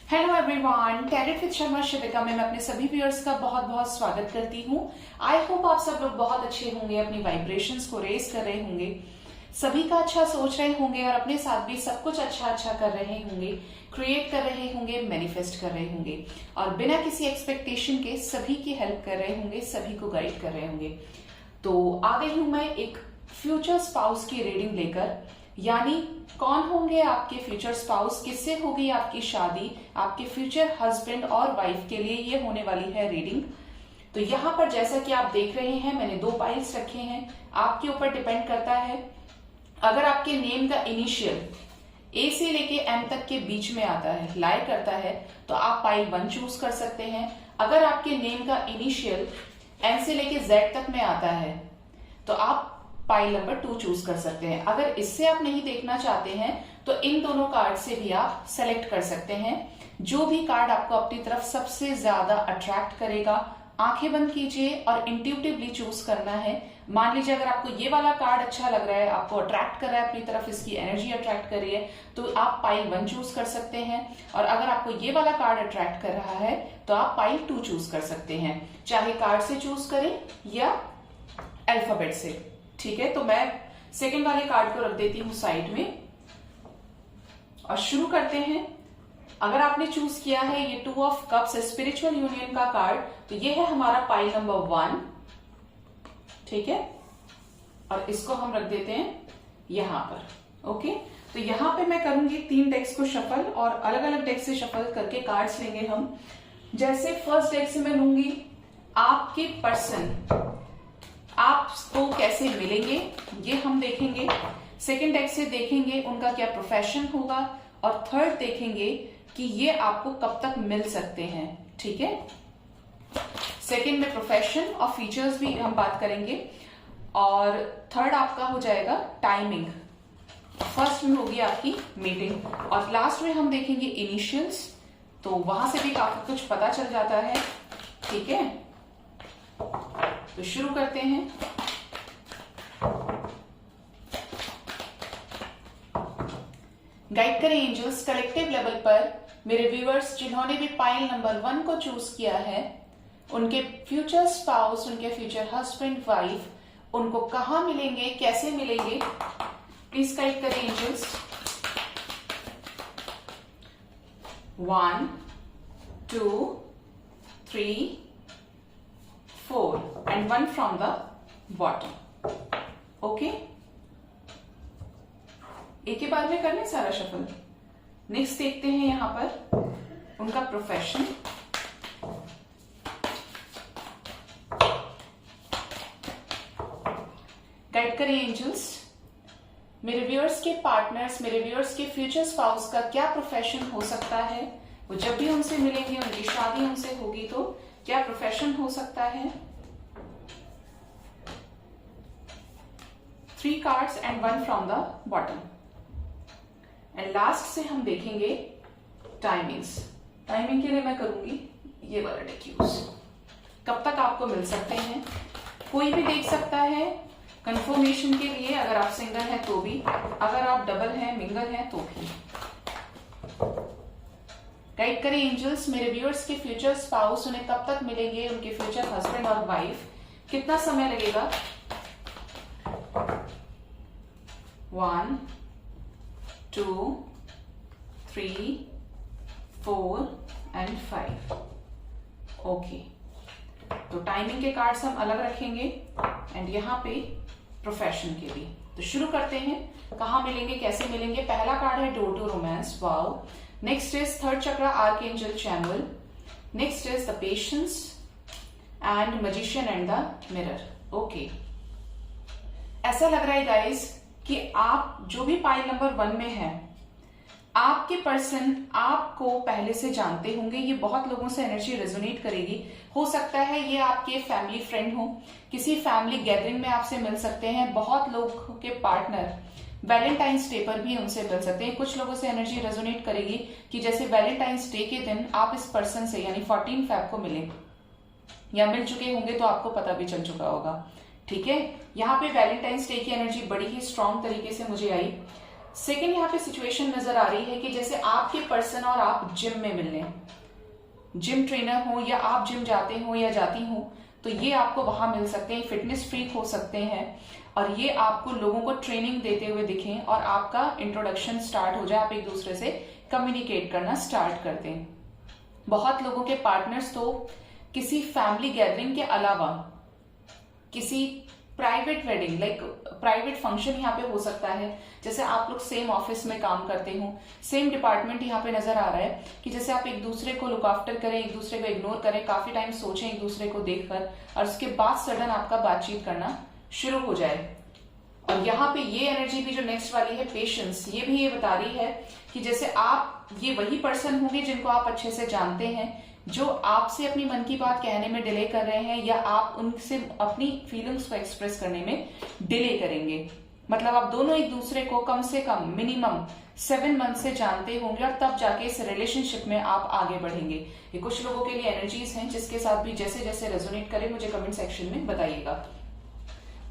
Hello everyone, tarot with Sharma Shivika में मैं अपने सभी व्यूअर्स का बहुत बहुत स्वागत करती हूँ। आई होप आप सब लोग बहुत अच्छे होंगे, अपनी वाइब्रेशंस को रेज कर रहे होंगे, सभी का अच्छा सोच रहे होंगे और अपने साथ भी सब कुछ अच्छा अच्छा कर रहे होंगे, क्रिएट कर रहे होंगे, मैनिफेस्ट कर रहे होंगे और बिना किसी एक्सपेक्टेशन के सभी की हेल्प कर रहे होंगे, सभी को गाइड कर रहे होंगे। तो आ गई हूं मैं एक फ्यूचर स्पाउस की रीडिंग लेकर, यानी कौन होंगे आपके फ्यूचर स्पाउस, किससे होगी आपकी शादी, आपके फ्यूचर हस्बैंड और वाइफ के लिए ये होने वाली है रीडिंग। तो यहाँ पर जैसा कि आप देख रहे हैं मैंने 2 पाइल्स रखे हैं, आपके ऊपर डिपेंड करता है। अगर आपके नेम का इनिशियल ए से लेके एम तक के बीच में आता है, लाई करता है, तो आप पाइल 1 चूज कर सकते हैं। अगर आपके नेम का इनिशियल एन से लेके जेड तक में आता है तो आप पाइल नंबर 2 चूज कर सकते हैं। अगर इससे आप नहीं देखना चाहते हैं तो इन दोनों कार्ड से भी आप सेलेक्ट कर सकते हैं। जो भी कार्ड आपको अपनी तरफ सबसे ज्यादा अट्रैक्ट करेगा, आंखें बंद कीजिए और इंट्यूटिवली चूज करना है। मान लीजिए अगर आपको ये वाला कार्ड अच्छा लग रहा है, आपको अट्रैक्ट कर रहा है अपनी तरफ, इसकी एनर्जी अट्रैक्ट कर रही है, तो आप पाइल 1 चूज कर सकते हैं। और अगर आपको ये वाला कार्ड अट्रैक्ट कर रहा है तो आप पाइल 2 चूज कर सकते हैं, चाहे कार्ड से चूज करें या अल्फाबेट से। ठीक है, तो मैं सेकंड वाले कार्ड को रख देती हूं साइड में और शुरू करते हैं। अगर आपने चूज किया है ये 2 ऑफ कप्स स्पिरिचुअल यूनियन का कार्ड, तो ये है हमारा पाइल नंबर 1। ठीक है, और इसको हम रख देते हैं यहां पर। ओके, तो यहां पे मैं करूंगी 3 डेक्स को शफल और अलग अलग डेक से शफल करके कार्ड्स लेंगे हम। जैसे फर्स्ट डेक से मैं लूंगी आपके पर्सन आपको कैसे मिलेंगे, ये हम देखेंगे। सेकंड डेक से देखेंगे उनका क्या प्रोफेशन होगा और थर्ड देखेंगे कि ये आपको कब तक मिल सकते हैं। ठीक है, सेकंड में प्रोफेशन और फीचर्स भी हम बात करेंगे और थर्ड आपका हो जाएगा टाइमिंग। फर्स्ट में होगी आपकी मीटिंग और लास्ट में हम देखेंगे इनिशियल्स, तो वहां से भी काफी कुछ पता चल जाता है। ठीक है, तो शुरू करते हैं। गाइड करें एंजल्स कलेक्टिव लेवल पर मेरे व्यूअर्स जिन्होंने भी पाइल नंबर 1 को चूज किया है, उनके फ्यूचर स्पाउस, उनके फ्यूचर हस्बैंड वाइफ, उनको कहां मिलेंगे, कैसे मिलेंगे, प्लीज गाइड करें angels. 1 2 3 4 and 1 from the bottom. Okay, एक के बाद में करने सारा शफल। नेक्स्ट देखते हैं यहां पर उनका प्रोफेशन, गाइड करें एंजल्स मेरे व्यूअर्स के पार्टनर्स, मेरे व्यूअर्स के फ्यूचर स्पाउस का क्या प्रोफेशन हो सकता है। वो जब भी उनसे मिलेंगे, उनकी शादी उनसे होगी तो क्या प्रोफेशन हो सकता है। 3 cards and 1 from the bottom. And last से हम देखेंगे टाइमिंग्स। टाइमिंग के लिए मैं करूंगी ये वाला डेक यूज। कब तक आपको मिल सकते हैं, कोई भी देख सकता है कंफर्मेशन के लिए। अगर आप सिंगल हैं तो भी, अगर आप डबल हैं, मिंगल हैं तो भी। गाइड करें एंजल्स मेरे व्यूअर्स के फ्यूचर स्पाउस, उन्हें कब तक मिलेंगे, उनके फ्यूचर हस्बैंड और वाइफ, कितना समय लगेगा। 1 2 3 4 and 5। ओके, तो टाइमिंग के कार्ड्स हम अलग रखेंगे एंड यहाँ पे प्रोफेशन के भी। तो शुरू करते हैं, कहाँ मिलेंगे, कैसे मिलेंगे। पहला कार्ड है door to romance, wow. Next is third chakra archangel Chamuel. Next is the patience and magician and the mirror. Okay, ऐसा लग रहा है गाइस कि आप जो भी पाइल नंबर 1 में है, आपके पर्सन आपको पहले से जानते होंगे। ये बहुत लोगों से एनर्जी रेजोनेट करेगी। हो सकता है ये आपके फैमिली फ्रेंड हो, किसी फैमिली गैदरिंग में आपसे मिल सकते हैं। बहुत लोगों के पार्टनर वैलेंटाइंस डे पर भी उनसे मिल सकते हैं। कुछ लोगों से एनर्जी रेजोनेट करेगी कि जैसे वैलेंटाइंस डे के दिन आप इस पर्सन से यानी 14 फेब को मिले या मिल चुके होंगे, तो आपको पता भी चल चुका होगा। ठीक है, यहाँ पे वैलेंटाइंस डे की एनर्जी बड़ी ही स्ट्रांग तरीके से मुझे आई। सेकेंड यहाँ पे सिचुएशन नजर आ रही है कि जैसे आपके पर्सन और आप जिम में मिलने, जिम ट्रेनर हो या आप जिम जाते हो या जाती हो, तो ये आपको वहां मिल सकते हैं। फिटनेस फ्रीक हो सकते हैं और ये आपको लोगों को ट्रेनिंग देते हुए दिखें और आपका इंट्रोडक्शन स्टार्ट हो जाए, आप एक दूसरे से कम्युनिकेट करना स्टार्ट कर दें। बहुत लोगों के पार्टनर्स तो किसी फैमिली गैदरिंग के अलावा किसी private wedding, like private function यहाँ पे हो सकता है। जैसे आप लोग सेम ऑफिस में काम करते हो, सेम डिपार्टमेंट यहाँ पे नजर आ रहा है कि जैसे आप एक दूसरे को लुक आफ्टर करें, एक दूसरे को इग्नोर करें, काफी टाइम सोचें एक दूसरे को देखकर और उसके बाद सडन आपका बातचीत करना शुरू हो जाए। और यहाँ पे ये एनर्जी भी जो नेक्स्ट वाली है पेशेंस, ये भी ये बता रही है कि जैसे आप ये वही पर्सन होंगे जिनको आप अच्छे से जानते हैं, जो आपसे अपनी मन की बात कहने में डिले कर रहे हैं या आप उनसे अपनी फीलिंग्स को एक्सप्रेस करने में डिले करेंगे। मतलब आप दोनों एक दूसरे को कम से कम मिनिमम 7 मंथ से जानते होंगे और तब जाके इस रिलेशनशिप में आप आगे बढ़ेंगे। ये कुछ लोगों के लिए एनर्जीज हैं जिसके साथ भी जैसे जैसे रेजोनेट करे मुझे कमेंट सेक्शन में बताइएगा।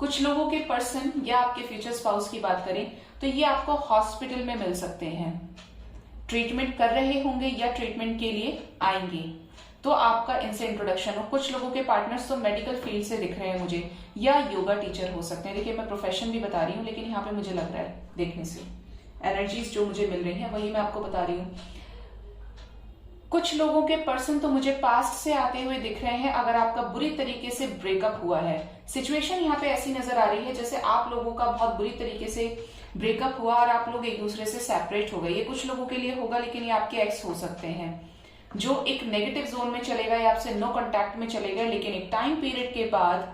कुछ लोगों के पर्सन या आपके फ्यूचर स्पाउस की बात करें तो ये आपको हॉस्पिटल में मिल सकते हैं, ट्रीटमेंट कर रहे होंगे या ट्रीटमेंट के लिए आएंगे, तो आपका इनसे इंट्रोडक्शन हो। कुछ लोगों के पार्टनर्स तो मेडिकल फील्ड से दिख रहे हैं मुझे, या योगा टीचर हो सकते हैं। देखिए मैं प्रोफेशन भी बता रही हूँ, लेकिन यहाँ पे मुझे लग रहा है देखने से एनर्जीज जो मुझे मिल रही हैं वही मैं आपको बता रही हूँ। कुछ लोगों के पर्सन तो मुझे पास्ट से आते हुए दिख रहे हैं अगर आपका बुरी तरीके से ब्रेकअप हुआ है। सिचुएशन यहाँ पे ऐसी नजर आ रही है जैसे आप लोगों का बहुत बुरी तरीके से ब्रेकअप हुआ और आप लोग एक दूसरे से सेपरेट हो गए। ये कुछ लोगों के लिए होगा, लेकिन ये आपके एक्स हो सकते हैं जो एक नेगेटिव जोन में चलेगा या आपसे नो कांटेक्ट में चलेगा, लेकिन एक टाइम पीरियड के बाद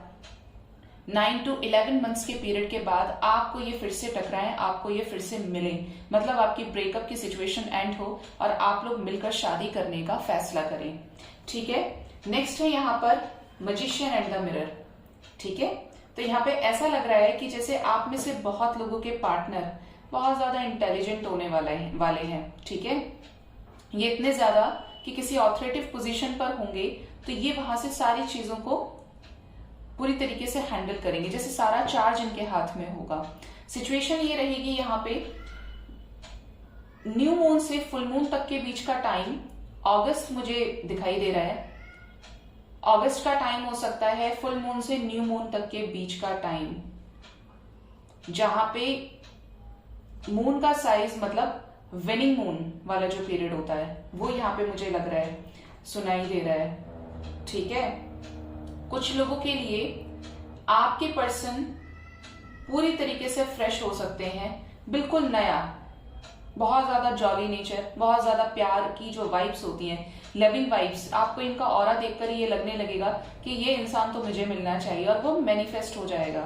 9 to 11 मंथ्स के पीरियड के बाद आपको ये फिर से टकराएं, आपको ये फिर से मिले, मतलब आपकी ब्रेकअप की सिचुएशन एंड हो और आप लोग मिलकर शादी करने का फैसला करें। ठीक है, नेक्स्ट है यहाँ पर मैजिशियन एंड द मिरर। ठीक है, तो यहाँ पे ऐसा लग रहा है कि जैसे आप में से बहुत लोगों के पार्टनर बहुत ज्यादा इंटेलिजेंट होने वाले हैं। ठीक है, ये इतने ज्यादा कि किसी ऑथोरिटेटिव पोजीशन पर होंगे तो ये वहां से सारी चीजों को पूरी तरीके से हैंडल करेंगे, जैसे सारा चार्ज इनके हाथ में होगा। सिचुएशन ये रहेगी यहाँ पे न्यू मून से फुल मून तक के बीच का टाइम अगस्त मुझे दिखाई दे रहा है। अगस्त का टाइम हो सकता है फुल मून से न्यू मून तक के बीच का टाइम, जहां पे मून का साइज मतलब विनिंग मून वाला जो पीरियड होता है वो यहाँ पे मुझे लग रहा है, सुनाई दे रहा है। ठीक है, कुछ लोगों के लिए आपके पर्सन पूरी तरीके से फ्रेश हो सकते हैं, बिल्कुल नया, बहुत ज्यादा जॉली नेचर, बहुत ज्यादा प्यार की जो वाइब्स होती हैं, लविंग वाइब्स, आपको इनका ऑरा देखकर ये लगने लगेगा कि ये इंसान तो मुझे मिलना चाहिए और वो मैनिफेस्ट हो जाएगा।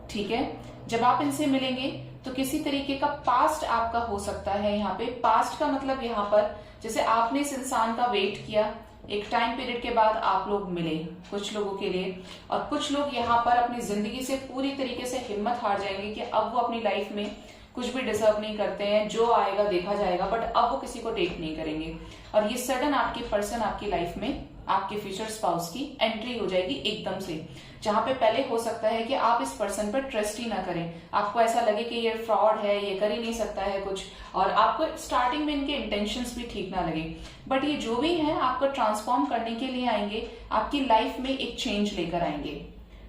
ठीक है, जब आप इनसे मिलेंगे तो किसी तरीके का पास्ट आपका हो सकता है। यहाँ पे पास्ट का मतलब यहाँ पर जैसे आपने इस इंसान का वेट किया, एक टाइम पीरियड के बाद आप लोग मिले कुछ लोगों के लिए, और कुछ लोग यहाँ पर अपनी जिंदगी से पूरी तरीके से हिम्मत हार जाएंगे कि अब वो अपनी लाइफ में कुछ भी डिजर्व नहीं करते हैं, जो आएगा देखा जाएगा, बट अब वो किसी को डेट नहीं करेंगे और ये सडन आपके पर्सन आपकी लाइफ में आपके फ्यूचर स्पाउस की एंट्री हो जाएगी एकदम से। जहां पे पहले हो सकता है कि आप इस पर्सन पर ट्रस्ट ही ना करें, आपको ऐसा लगे कि ये फ्रॉड है, ये कर ही नहीं सकता है कुछ, और आपको स्टार्टिंग में इनके इंटेंशंस भी ठीक ना लगे, बट ये जो भी है आपको ट्रांसफॉर्म करने के लिए आएंगे, आपकी लाइफ में एक चेंज लेकर आएंगे।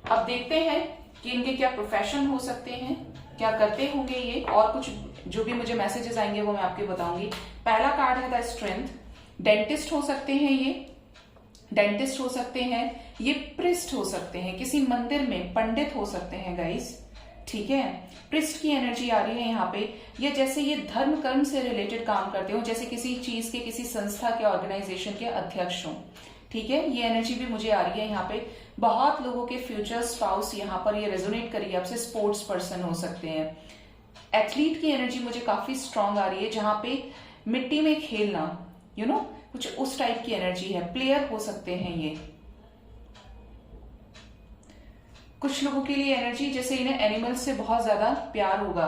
अब देखते हैं कि इनके क्या प्रोफेशन हो सकते हैं, क्या करते होंगे ये, और कुछ जो भी मुझे मैसेजेस आएंगे वो मैं आपको बताऊंगी। पहला कार्ड है द स्ट्रेंथ। डेंटिस्ट हो सकते हैं, ये डेंटिस्ट हो सकते हैं, ये प्रिस्ट हो सकते हैं, किसी मंदिर में पंडित हो सकते हैं गाइस। ठीक है, प्रिस्ट की एनर्जी आ रही है यहाँ पे, ये जैसे ये धर्म कर्म से रिलेटेड काम करते हो, जैसे किसी चीज के, किसी संस्था के, ऑर्गेनाइजेशन के अध्यक्ष हो। ठीक है, ये एनर्जी भी मुझे आ रही है यहाँ पे। बहुत लोगों के फ्यूचर स्पाउस यहाँ पर ये रेजोनेट करिए आपसे, स्पोर्ट्स पर्सन हो सकते हैं। एथलीट की एनर्जी मुझे काफी स्ट्रांग आ रही है, जहां पे मिट्टी में खेलना, यू नो, कुछ उस टाइप की एनर्जी है। प्लेयर हो सकते हैं ये। कुछ लोगों के लिए एनर्जी जैसे इन्हें एनिमल्स से बहुत ज्यादा प्यार होगा।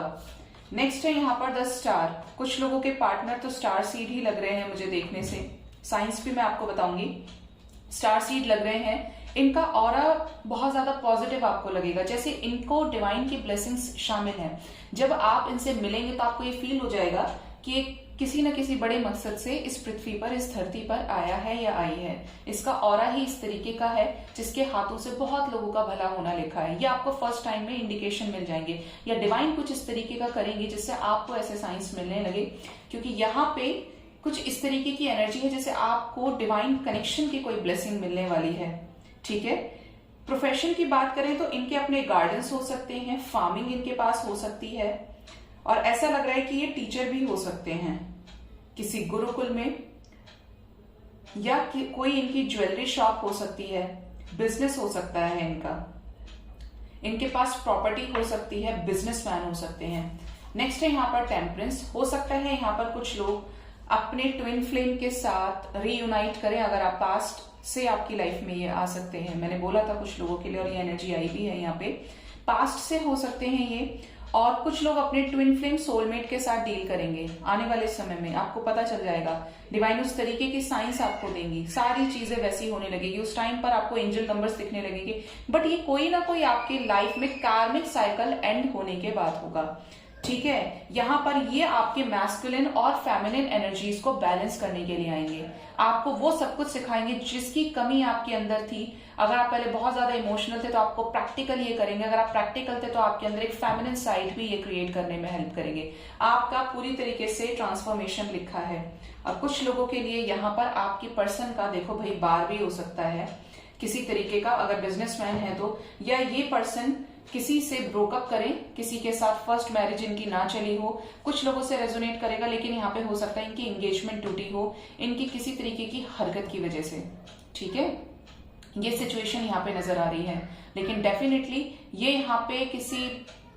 नेक्स्ट है यहाँ पर द स्टार। कुछ लोगों के पार्टनर तो स्टार सीड ही लग रहे हैं मुझे देखने से, साइंस भी मैं आपको बताऊंगी। स्टार सीड लग रहे हैं, इनका ऑरा बहुत ज्यादा पॉजिटिव आपको लगेगा, जैसे इनको डिवाइन की ब्लेसिंग्स शामिल हैं। जब आप इनसे मिलेंगे तो आपको ये फील हो जाएगा कि किसी न किसी बड़े मकसद से इस पृथ्वी पर, इस धरती पर आया है या आई है। इसका ऑरा ही इस तरीके का है जिसके हाथों से बहुत लोगों का भला होना लिखा है। ये आपको फर्स्ट टाइम में इंडिकेशन मिल जाएंगे, या डिवाइन कुछ इस तरीके का करेंगे जिससे आपको ऐसे साइंस मिलने लगे, क्योंकि यहाँ पे कुछ इस तरीके की एनर्जी है जैसे आपको डिवाइन कनेक्शन की कोई ब्लेसिंग मिलने वाली है। ठीक है। प्रोफेशन की बात करें तो इनके अपने गार्डन्स हो सकते हैं, फार्मिंग इनके पास हो सकती है, और ऐसा लग रहा है कि ये टीचर भी हो सकते हैं किसी गुरुकुल में, या कोई इनकी ज्वेलरी शॉप हो सकती है, बिजनेस हो सकता है इनका, इनके पास प्रॉपर्टी हो सकती है, बिजनेसमैन हो सकते हैं। नेक्स्ट है यहाँ पर टेम्परेंस। हो सकता है यहाँ पर कुछ लोग अपने ट्विन फ्लेम के साथ रीयूनाइट करें, अगर आप पास्ट से आपकी लाइफ में ये आ सकते हैं। मैंने बोला था कुछ लोगों के लिए, और ये एनर्जी आई भी है यहाँ पे, पास्ट से हो सकते हैं ये। और कुछ लोग अपने ट्विन फ्लेम सोलमेट के साथ डील करेंगे आने वाले समय में, आपको पता चल जाएगा। डिवाइन उस तरीके की साइंस आपको देंगी, सारी चीजें वैसी होने लगेगी, उस टाइम पर आपको एंजल नंबर्स दिखने लगेंगे। बट ये कोई ना कोई आपकी लाइफ में कार्मिक साइकिल एंड होने के बाद होगा। ठीक है। यहाँ पर ये आपके मैस्कुलिन और फेमिनिन एनर्जीज को बैलेंस करने के लिए आएंगे, आपको वो सब कुछ सिखाएंगे जिसकी कमी आपके अंदर थी। अगर आप पहले बहुत ज्यादा इमोशनल थे तो आपको प्रैक्टिकल ये करेंगे, अगर आप प्रैक्टिकल थे तो आपके अंदर एक फेमिनिन साइड भी ये क्रिएट करने में हेल्प करेंगे। आपका पूरी तरीके से ट्रांसफॉर्मेशन लिखा है। और कुछ लोगों के लिए यहाँ पर आपकी पर्सन का देखो भाई बार भी हो सकता है किसी तरीके का, अगर बिजनेसमैन है तो, या ये पर्सन किसी से ब्रोकअप करें, किसी के साथ फर्स्ट मैरिज इनकी ना चली हो, कुछ लोगों से रेजोनेट करेगा, लेकिन यहाँ पे हो सकता है इनकी एंगेजमेंट टूटी हो इनकी किसी तरीके की हरकत की वजह से। ठीक है। ये सिचुएशन यहाँ पे नजर आ रही है, लेकिन डेफिनेटली ये यहाँ पे किसी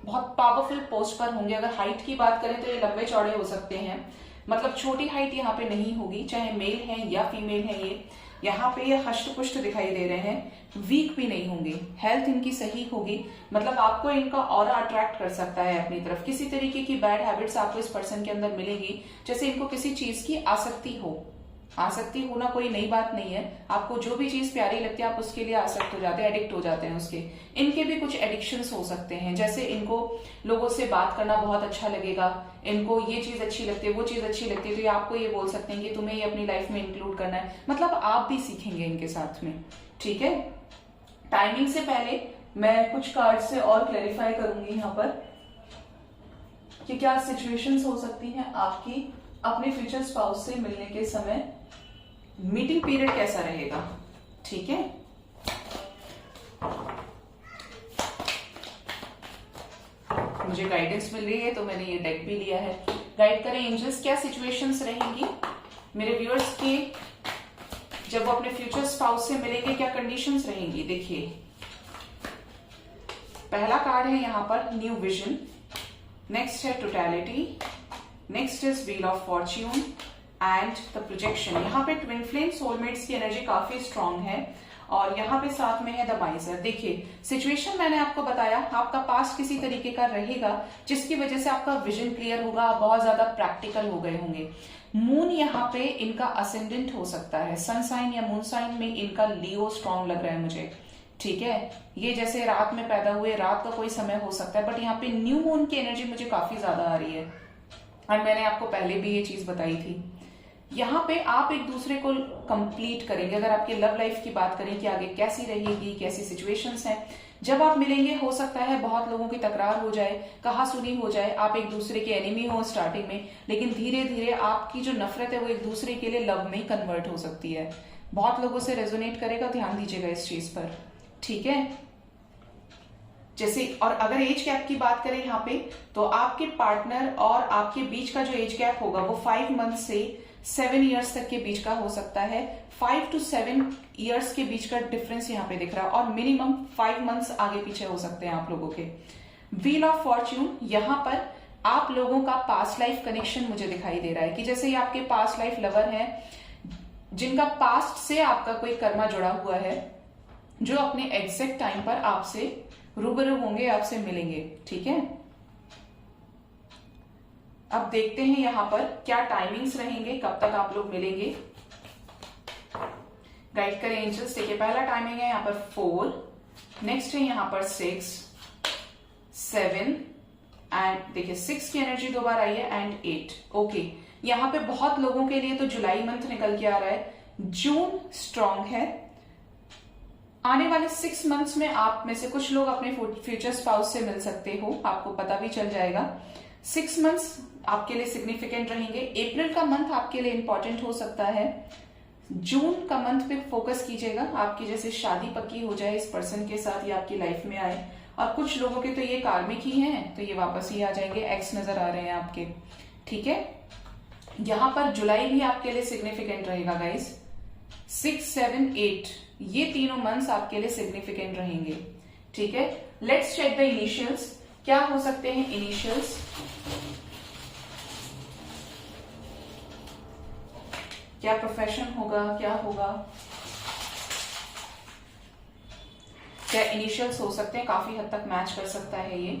बहुत पावरफुल पोस्ट पर होंगे। अगर हाइट की बात करें तो ये लंबे चौड़े हो सकते हैं, मतलब छोटी हाइट यहाँ पे नहीं होगी, चाहे मेल है या फीमेल है। ये यहाँ पे ये हष्ट पुष्ट दिखाई दे रहे हैं, वीक भी नहीं होंगे, हेल्थ इनकी सही होगी, मतलब आपको इनका ऑरा अट्रैक्ट कर सकता है अपनी तरफ। किसी तरीके की बैड हैबिट्स आपको इस पर्सन के अंदर मिलेगी, जैसे इनको किसी चीज की आसक्ति हो। आसक्ति होना कोई नई बात नहीं है, आपको जो भी चीज प्यारी लगती है आप उसके लिए आसक्त हो जाते हैं, एडिक्ट हो जाते हैं उसके। इनके भी कुछ एडिक्शंस हो सकते हैं, जैसे इनको लोगों से बात करना बहुत अच्छा लगेगा, इनको ये चीज अच्छी लगती है, वो चीज अच्छी लगती है, तो ये आपको ये बोल सकते हैं कि तुम्हें ये अपनी लाइफ में इंक्लूड करना है, मतलब आप भी सीखेंगे इनके साथ में। ठीक है। टाइमिंग से पहले मैं कुछ कार्ड से और क्लैरिफाई करूंगी यहाँ पर कि क्या सिचुएशंस हो सकती हैं आपकी अपने फ्यूचर स्पाउस से मिलने के समय, मीटिंग पीरियड कैसा रहेगा। ठीक है। मुझे गाइडेंस मिल रही है तो मैंने ये डेक भी लिया है। गाइड करें एंजल्स, क्या सिचुएशंस रहेंगी मेरे व्यूअर्स की जब वो अपने फ्यूचर स्पाउस से मिलेंगे, क्या कंडीशंस रहेंगी। देखिए पहला कार्ड है यहाँ पर न्यू विजन, नेक्स्ट है totality, next is wheel of Fortune and the projection. यहाँ पे ट्विन फ्लेम सोलमेट्स की एनर्जी काफी स्ट्रांग है, और यहाँ पे साथ में है द माइजर। देखिए सिचुएशन मैंने आपको बताया, आपका पास्ट किसी तरीके का रहेगा जिसकी वजह से आपका विजन क्लियर होगा, आप बहुत ज्यादा प्रैक्टिकल हो गए होंगे। मून यहाँ पे इनका असेंडेंट हो सकता है, सन साइन या मून साइन में इनका लियो स्ट्रांग लग रहा है मुझे। ठीक है। ये जैसे रात में पैदा हुए, रात का कोई समय हो सकता है, बट यहाँ पे न्यू मून की एनर्जी मुझे काफी ज्यादा आ रही है, और मैंने आपको पहले भी ये चीज बताई थी। यहाँ पे आप एक दूसरे को कंप्लीट करेंगे। अगर आपकी लव लाइफ की बात करें कि आगे कैसी रहेगी, कैसी सिचुएशंस हैं, जब आप मिलेंगे हो सकता है बहुत लोगों की तकरार हो जाए, कहा सुनी हो जाए, आप एक दूसरे के एनिमी हो स्टार्टिंग में, लेकिन धीरे धीरे आपकी जो नफरत है वो एक दूसरे के लिए लव में कन्वर्ट हो सकती है। बहुत लोगों से रेजोनेट करेगा, ध्यान दीजिएगा इस चीज पर। ठीक है। जैसे, और अगर एज गैप की बात करें यहाँ पे, तो आपके पार्टनर और आपके बीच का जो एज गैप होगा वो 5 मंथ से 7 इयर्स तक के बीच का हो सकता है। 5 to 7 इयर्स के बीच का डिफरेंस यहाँ पे दिख रहा है, और मिनिमम 5 मंथ्स आगे पीछे हो सकते हैं आप लोगों के। व्हील ऑफ फॉर्च्यून, यहाँ पर आप लोगों का पास्ट लाइफ कनेक्शन मुझे दिखाई दे रहा है कि जैसे ये आपके पास्ट लाइफ लवर है, जिनका पास्ट से आपका कोई कर्मा जुड़ा हुआ है, जो अपने एग्जैक्ट टाइम पर आपसे रूबरू होंगे, आपसे मिलेंगे। ठीक है। अब देखते हैं यहां पर क्या टाइमिंग्स रहेंगे, कब तक आप लोग मिलेंगे। गाइड करें एंजल्स। देखिए पहला टाइमिंग है यहाँ पर 4, नेक्स्ट है यहाँ पर 6, 7 एंड देखिए 6 की एनर्जी 2 बार आई है एंड 8। ओके, यहाँ पे बहुत लोगों के लिए तो जुलाई मंथ निकल के आ रहा है, जून स्ट्रांग है। आने वाले 6 मंथ्स में आप में से कुछ लोग अपने फ्यूचर स्पाउस से मिल सकते हो, आपको पता भी चल जाएगा। 6 मंथ्स आपके लिए सिग्निफिकेंट रहेंगे। अप्रैल का मंथ आपके लिए इंपॉर्टेंट हो सकता है। जून का मंथ पे फोकस कीजिएगा, आपकी जैसे शादी पक्की हो जाए इस पर्सन के साथ, ये आपकी लाइफ में आए। और कुछ लोगों के तो ये कार्मिक ही हैं, तो ये वापस ही आ जाएंगे। एक्स नजर आ रहे हैं आपके, ठीक है। यहां पर जुलाई भी आपके लिए सिग्निफिकेंट रहेगा गाइस। 6, 7, 8 ये तीनों मंथ्स आपके लिए सिग्निफिकेंट रहेंगे, ठीक है। Let's check the initials. क्या हो सकते हैं इनिशियल्स? क्या प्रोफेशन होगा, क्या होगा, क्या इनिशियल्स हो सकते हैं? काफी हद तक मैच कर सकता है ये।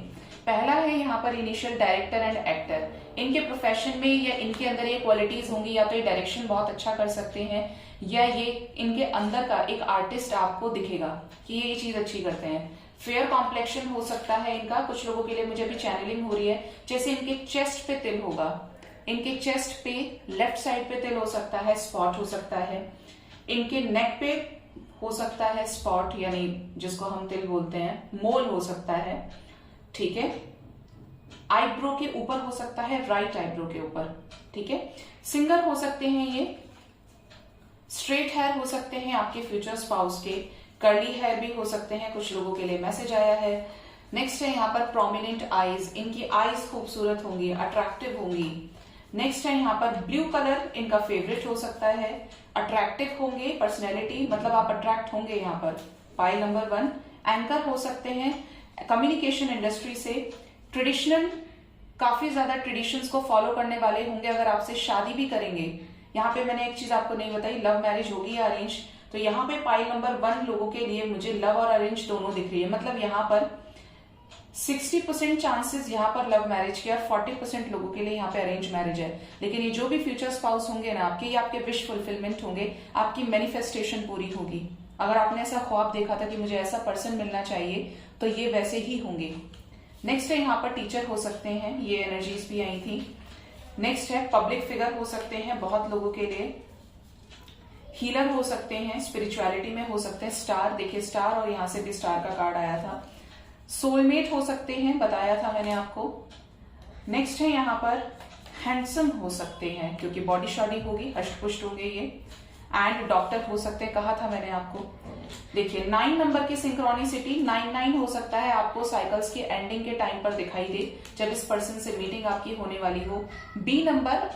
पहला है यहाँ पर इनिशियल डायरेक्टर एंड एक्टर। इनके प्रोफेशन में या इनके अंदर ये क्वालिटीज होंगी, या तो ये डायरेक्शन बहुत अच्छा कर सकते हैं, या ये इनके अंदर का एक आर्टिस्ट आपको दिखेगा कि ये चीज अच्छी करते हैं। फेयर कॉम्प्लेक्शन हो सकता है इनका। कुछ लोगों के लिए मुझे भी चैनलिंग हो रही है, जैसे इनके चेस्ट पे तिल होगा, इनके चेस्ट पे लेफ्ट साइड पे तिल हो सकता है, स्पॉट हो सकता है। इनके नेक पे हो सकता है स्पॉट, यानी जिसको हम तिल बोलते हैं, मोल हो सकता है, ठीक है। आईब्रो के ऊपर हो सकता है, राइट आईब्रो के ऊपर, ठीक है। सिंगर हो सकते हैं ये। स्ट्रेट हेयर हो सकते हैं आपके फ्यूचर स्पाउस के। कर्ली हेयर भी हो सकते हैं, कुछ लोगों के लिए मैसेज आया है। नेक्स्ट है यहाँ पर प्रोमिनेंट आईज। इनकी आईज खूबसूरत होंगी, अट्रैक्टिव होंगी। नेक्स्ट है यहाँ पर ब्लू कलर इनका फेवरेट हो सकता है। अट्रैक्टिव होंगे, पर्सनैलिटी मतलब आप अट्रैक्ट होंगे यहाँ पर। पाइल नंबर 1 एंकर हो सकते हैं कम्युनिकेशन इंडस्ट्री से। ट्रेडिशनल, काफी ज्यादा ट्रेडिशंस को फॉलो करने वाले होंगे। अगर आपसे शादी भी करेंगे, यहाँ पे मैंने एक चीज आपको नहीं बताई, लव मैरिज होगी या अरेंज, तो यहाँ पे पाइल नंबर 1 लोगों के लिए मुझे लव और अरेंज दोनों दिख रही है। मतलब यहाँ पर 60% चांसेस यहाँ पर लव मैरिज के और 40% लोगों के लिए यहाँ पे अरेंज मैरिज है। लेकिन ये जो भी फ्यूचर स्पाउस होंगे ना आपके, ये आपके विश फुलफिलमेंट होंगे, आपकी मैनिफेस्टेशन पूरी होगी। अगर आपने ऐसा ख्वाब देखा था कि मुझे ऐसा पर्सन मिलना चाहिए, तो ये वैसे ही होंगे। नेक्स्ट है यहाँ पर टीचर हो सकते हैं, ये एनर्जीज भी आई थी। नेक्स्ट है पब्लिक फिगर हो सकते हैं बहुत लोगों के लिए। हीलर हो सकते हैं, स्पिरिचुअलिटी में हो सकते हैं। स्टार, देखिए स्टार, और यहाँ से भी स्टार का कार्ड आया था। सोलमेट हो सकते हैं, बताया था मैंने आपको। नेक्स्ट है यहाँ पर हैंडसम हो सकते हैं, क्योंकि बॉडी शॉडी होगी, हष्ट-पुष्ट होंगे ये। एंड डॉक्टर हो सकते हैं, कहा था मैंने आपको। देखिए 9 नंबर की सिंक्रोनिसिटी, 9 हो सकता है आपको साइकिल्स की एंडिंग के टाइम पर दिखाई दे, जब इस पर्सन से मीटिंग आपकी होने वाली हो। बी नंबर,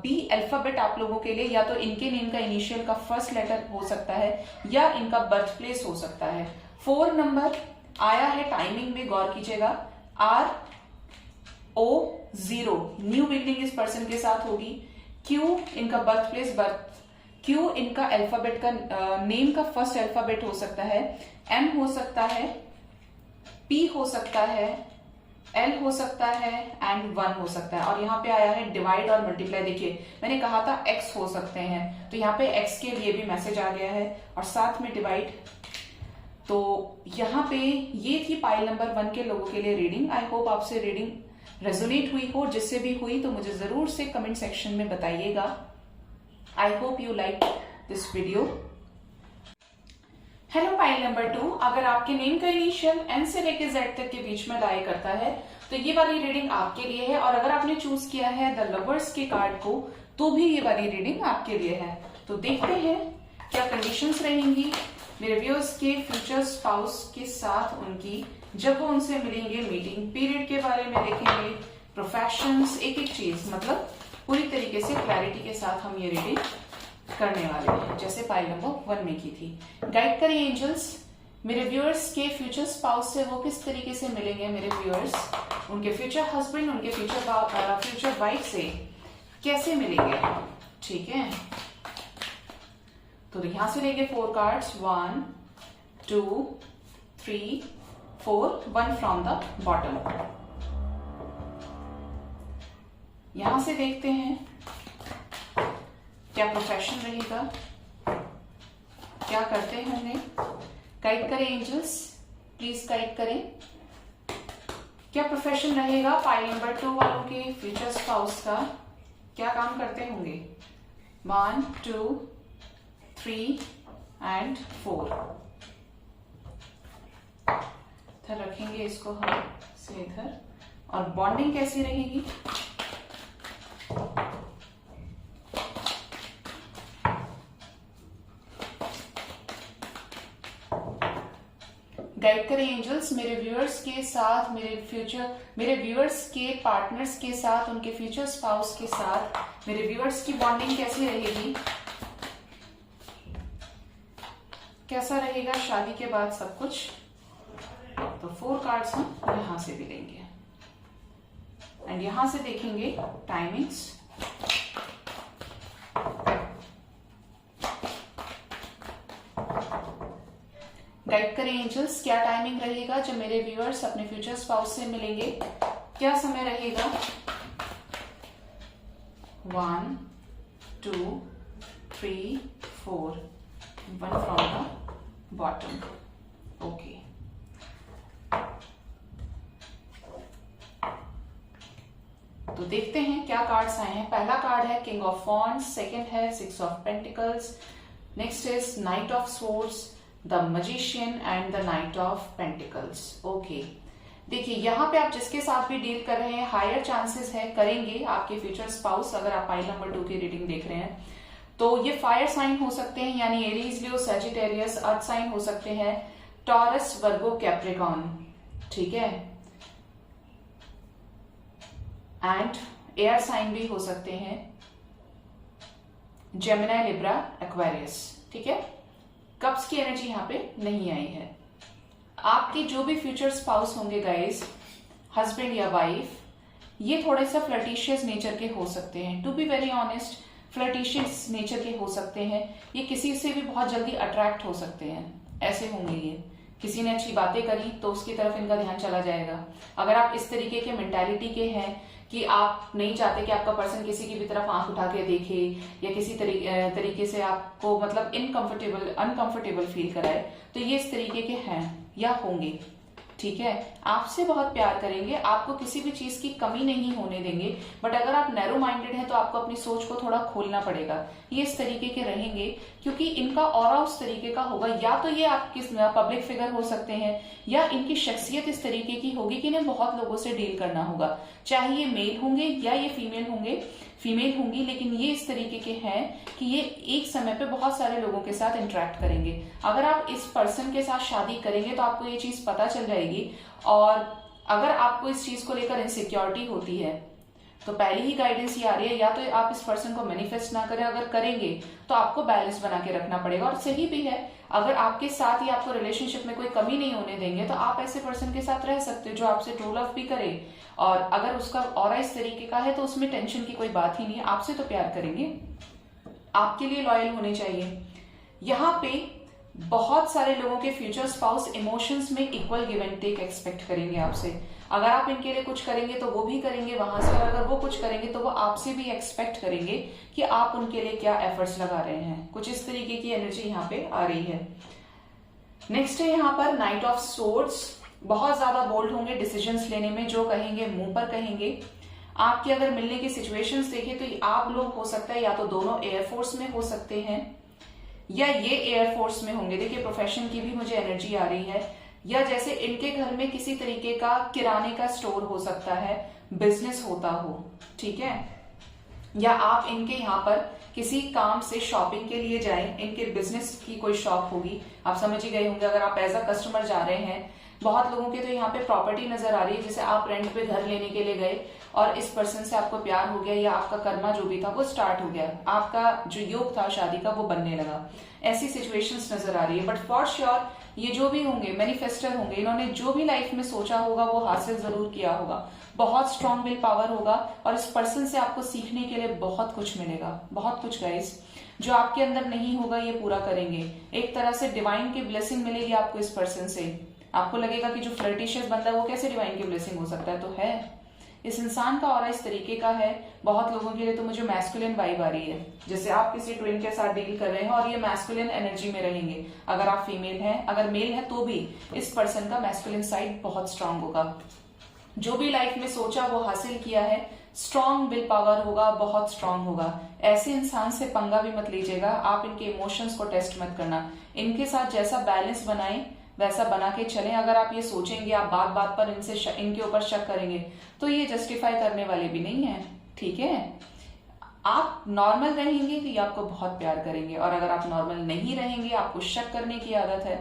बी अल्फाबेट आप लोगों के लिए या तो इनके नेम का इनिशियल का फर्स्ट लेटर हो सकता है, या इनका बर्थ प्लेस हो सकता है। 4 नंबर आया है, टाइमिंग में गौर कीजिएगा, RO0, न्यू बिगनिंग इस पर्सन के साथ होगी। Q इनका बर्थ प्लेस, Q इनका अल्फाबेट का नेम का फर्स्ट अल्फाबेट हो सकता है। M हो सकता है, P हो सकता है, L हो सकता है एंड 1 हो सकता है। और यहाँ पे आया है डिवाइड और मल्टीप्लाई। देखिए मैंने कहा था X हो सकते हैं, तो यहाँ पे X के लिए भी मैसेज आ गया है, और साथ में डिवाइड। तो यहाँ पे ये थी पाइल नंबर 1 के लोगों के लिए रीडिंग। आई होप आपसे रीडिंग रेजोनेट हुई हो। जिससे भी हुई तो मुझे जरूर से कमेंट सेक्शन में बताइएगा। I hope you like this video. Hello pile number 2, अगर आपके नेम का इनिशियल एन से लेके जेड तक के बीच में लाई करता है तो ये वाली रीडिंग आपके लिए है। और अगर आपने चूज किया है द लवर्स के कार्ड को, तो भी ये वाली रीडिंग आपके लिए है। तो देखते हैं क्या कंडीशंस रहेंगी मेरे व्यूअर्स के फ्यूचर स्पाउस के साथ उनकी, जब वो उनसे मिलेंगे। मीटिंग पीरियड के बारे में देखेंगे, प्रोफेशंस, एक एक चीज, मतलब पूरी तरीके से क्लैरिटी के साथ हम ये रीडिंग करने वाले हैं, जैसे पाइल नंबर 1 में की थी। गाइड करें एंजल्स, मेरे व्यूअर्स के फ्यूचर स्पाउस से वो किस तरीके से मिलेंगे। मेरे व्यूअर्स उनके फ्यूचर हस्बैंड, उनके फ्यूचर वाइफ से कैसे मिलेंगे, ठीक है। तो यहां से लेंगे 4 कार्ड्स, 1 2 3 4, 1 फ्रॉम द बॉटम। यहां से देखते हैं क्या प्रोफेशन रहेगा, क्या करते होंगे? गाइड करें एंजल्स, प्लीज गाइड करें। क्या प्रोफेशन रहेगा पाइल नंबर 2 वालों के फ्यूचर स्पाउस का? क्या काम करते होंगे? 1 2 3 एंड 4। इधर रखेंगे इसको हम से इधर। और बॉन्डिंग कैसी रहेगी? गाइड करें एंजल्स मेरे व्यूअर्स के साथ, मेरे व्यूअर्स के पार्टनर्स के साथ, उनके फ्यूचर स्पाउस के साथ मेरे व्यूअर्स की बॉन्डिंग कैसी रहेगी? कैसा रहेगा शादी के बाद सब कुछ? तो 4 कार्ड्स हम यहां से भी लेंगे एंड यहां से देखेंगे टाइमिंग्स। गाइड करें एंजल्स, क्या टाइमिंग रहेगा जब मेरे व्यूअर्स अपने फ्यूचर स्पाउस से मिलेंगे? क्या समय रहेगा? 1 2 3 4, 1 फ्रॉम द बॉटम। ओके, तो देखते हैं क्या कार्ड्स आए हैं। पहला कार्ड है किंग ऑफ वॉन्ड्स, सेकंड है 6 of pentacles, next is night of swords, the magician and the night of pentacles. Okay, देखिए यहाँ पे आप जिसके साथ भी डील कर रहे हैं हायर चांसेस है करेंगे आपके फ्यूचर स्पाउस। अगर आप पाइल नंबर 2 की रीडिंग देख रहे हैं तो ये फायर साइन हो सकते हैं, यानी एरीज, लियो, सजिटेरियस, अर्थ साइन हो सकते हैं, टॉरस, वर्गो, कैप्रिकॉन, ठीक है, एंड एयर साइन भी हो सकते हैं, जेमिनी, लिब्रा, एक्वेरियस, ठीक है। कप्स की एनर्जी यहाँ पे नहीं आई है। आपके जो भी फ्यूचर स्पाउस होंगे गाइस, हस्बैंड या वाइफ, ये थोड़े सा फ्लर्टिशियस नेचर के हो सकते हैं। To be very honest, flirtatious nature के हो सकते हैं। ये किसी से भी बहुत जल्दी अट्रैक्ट हो सकते हैं, ऐसे होंगे ये। किसी ने अच्छी बातें करी तो उसकी तरफ इनका ध्यान चला जाएगा। अगर आप इस तरीके के मेंटालिटी के हैं कि आप नहीं चाहते कि आपका पर्सन किसी की भी तरफ आंख उठा के देखे या किसी तरीके से आपको मतलब अनकंफर्टेबल फील कराए, तो ये इस तरीके के हैं या होंगे, ठीक है। आपसे बहुत प्यार करेंगे, आपको किसी भी चीज की कमी नहीं होने देंगे। बट अगर आप नैरो माइंडेड हैं तो आपको अपनी सोच को थोड़ा खोलना पड़ेगा। ये इस तरीके के रहेंगे क्योंकि इनका ऑरा उस तरीके का होगा। या तो ये आप किस पब्लिक फिगर हो सकते हैं, या इनकी शख्सियत इस तरीके की होगी कि इन्हें बहुत लोगों से डील करना होगा। चाहे ये मेल होंगे या ये फीमेल होंगी, लेकिन ये इस तरीके के हैं कि ये एक समय पे बहुत सारे लोगों के साथ इंटरेक्ट करेंगे। अगर आप इस पर्सन के साथ शादी करेंगे तो आपको ये चीज पता चल जाएगी। और अगर आपको इस चीज को लेकर इनसिक्योरिटी होती है तो पहली ही गाइडेंस ये आ रही है, या तो आप इस पर्सन को मैनिफेस्ट ना करें, अगर करेंगे तो आपको बैलेंस बना के रखना पड़ेगा। और सही भी है, अगर आपके साथ ही आपको रिलेशनशिप में कोई कमी नहीं होने देंगे तो आप ऐसे पर्सन के साथ रह सकते हो जो आपसे ट्रू लव भी करे। और अगर उसका ऑरा इस तरीके का है तो उसमें टेंशन की कोई बात ही नहीं है, आपसे तो प्यार करेंगे, आपके लिए लॉयल होने चाहिए। यहाँ पे बहुत सारे लोगों के फ्यूचर स्पाउस इमोशंस में equal give and take expect करेंगे आपसे। अगर आप इनके लिए कुछ करेंगे तो वो भी करेंगे वहां से, और अगर वो कुछ करेंगे तो वो आपसे भी एक्सपेक्ट करेंगे कि आप उनके लिए क्या एफर्ट्स लगा रहे हैं। कुछ इस तरीके की एनर्जी यहाँ पे आ रही है। नेक्स्ट है यहाँ पर नाइट ऑफ सोर्ड्स। बहुत ज्यादा बोल्ड होंगे डिसीजंस लेने में, जो कहेंगे मुंह पर कहेंगे। आपकी अगर मिलने की सिचुएशंस देखें तो आप लोग हो सकता है या तो दोनों एयरफोर्स में हो सकते हैं या ये एयरफोर्स में होंगे। देखिए प्रोफेशन की भी मुझे एनर्जी आ रही है, या जैसे इनके घर में किसी तरीके का किराने का स्टोर हो सकता है, बिजनेस होता हो, ठीक है। या आप इनके यहाँ पर किसी काम से शॉपिंग के लिए जाएं, इनके बिजनेस की कोई शॉप होगी, आप समझ ही गए होंगे। अगर आप एज अ कस्टमर जा रहे हैं, बहुत लोगों के तो यहाँ पे प्रॉपर्टी नजर आ रही है, जैसे आप रेंट पे घर लेने के लिए गए और इस पर्सन से आपको प्यार हो गया, या आपका कर्मा जो भी था वो स्टार्ट हो गया, आपका जो योग था शादी का वो बनने लगा। ऐसी सिचुएशंस नजर आ रही है। बट फॉर श्योर ये जो भी होंगे मैनिफेस्टर होंगे, इन्होंने जो भी लाइफ में सोचा होगा वो हासिल जरूर किया होगा। बहुत स्ट्रॉन्ग विल पावर होगा और इस पर्सन से आपको सीखने के लिए बहुत कुछ मिलेगा, बहुत कुछ गाइस। जो आपके अंदर नहीं होगा ये पूरा करेंगे। एक तरह से डिवाइन की ब्लेसिंग मिलेगी आपको इस पर्सन से। आपको लगेगा कि जो फ्लर्टिशियस बंदा है वो कैसे डिवाइन की ब्लेसिंग हो सकता है, तो है। इस इंसान का ऑरा इस तरीके का है, बहुत लोगों के लिए तो मुझे मैस्कुलिन वाइब आ रही है, जैसे आप किसी ट्विन के साथ डील कर रहे हैं और ये मैस्कुलिन एनर्जी में रहेंगे। अगर आप फीमेल हैं, अगर मेल है तो भी इस पर्सन का मैस्कुलिन साइड बहुत स्ट्रांग होगा। जो भी लाइफ में सोचा वो हासिल किया है, स्ट्रॉन्ग विल पावर होगा, बहुत स्ट्रांग होगा। ऐसे इंसान से पंगा भी मत लीजिएगा, आप इनके इमोशंस को टेस्ट मत करना। इनके साथ जैसा बैलेंस बनाएं वैसा बना के चलें। अगर आप ये सोचेंगे, आप बात बात पर इनके ऊपर शक करेंगे, तो ये जस्टिफाई करने वाले भी नहीं है। ठीक है, आप नॉर्मल रहेंगे तो ये आपको बहुत प्यार करेंगे, और अगर आप नॉर्मल नहीं रहेंगे, आपको शक करने की आदत है,